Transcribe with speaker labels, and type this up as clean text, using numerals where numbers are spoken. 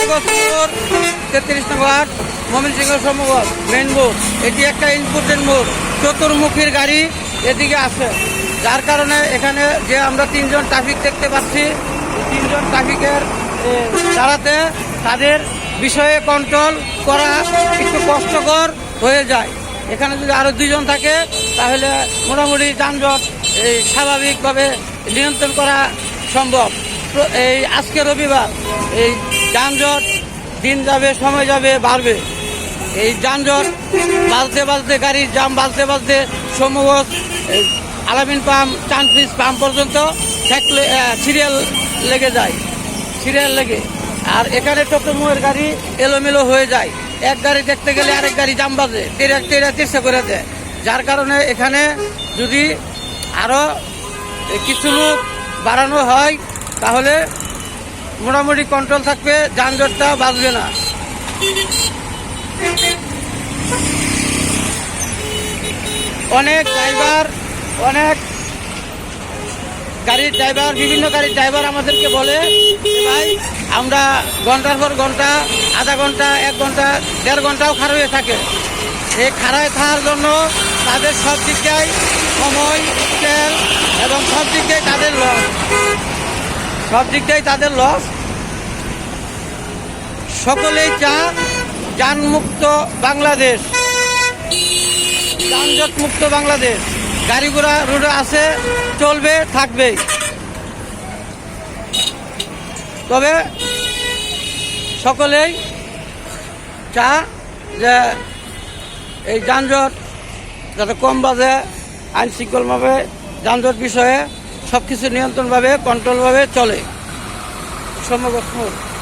Speaker 1: সমগত 33 নম্বর word, Mymensingh সমগত main মোড়। এটি একটা ইম্পর্টেন্ট মোড়, চতুর্মুখীর গাড়ি এদিকে আসে, যার কারণে এখানে যে আমরা 3 জন ট্রাফিক দেখতে পাচ্ছি, 3 জন ট্রাফিকের দাঁড়াতে তাদের বিষয়ে কন্ট্রোল করা একটু কষ্টকর হয়ে যায়। এখানে যদি আরও 2 জন থাকে তাহলে মোটামুটি যানজট স্বাভাবিকভাবে নিয়ন্ত্রণ করা সম্ভব। এই আজকে রবিবার, এই যানজট দিন যাবে সময় যাবে বাড়বে। এই যানজট বাজতে বাজতে, গাড়ির জাম বাজতে বাজতে সম্ভবত আলামিন পাম্প, চানফিস পাম্প পর্যন্ত সিরিয়াল লেগে যায়, সিরিয়াল লেগে। আর এখানে টোটোমোয়ের গাড়ি এলোমেলো হয়ে যায়, এক গাড়ি দেখতে গেলে আরেক গাড়ি জাম বাজে, তেরা করে দেয়। যার কারণে এখানে যদি আরও কিছু লোক বাড়ানো হয় তাহলে মোটামুটি কন্ট্রোল থাকবে, যানজটটা বাজবে না। অনেক ড্রাইভার, অনেক গাড়ির ড্রাইভার, বিভিন্ন গাড়ির ড্রাইভার আমাদেরকে বলে ভাই আমরা ঘন্টার পর ঘন্টা, আধা ঘন্টা, 1 ঘন্টা, 1.5 ঘন্টাও খারাপ হয়ে থাকে। এই খারাপ থাকার জন্য তাদের সব দিকটাই সময়, তেল এবং সব দিকটাই তাদের লস, সব দিকটাই তাদের লস। সকলেই চান যানমুক্ত বাংলাদেশ, যানজট মুক্ত বাংলাদেশ। গাড়ি ঘোড়া রোডে আছে, চলবে, থাকবে। তবে সকলেই চা যে এই যানজট যাতে কম বাজে, আইন শৃঙ্খলভাবে যানজট বিষয়ে সব কিছু নিয়ন্ত্রণভাবে, কন্ট্রোলভাবে চলে। সমগত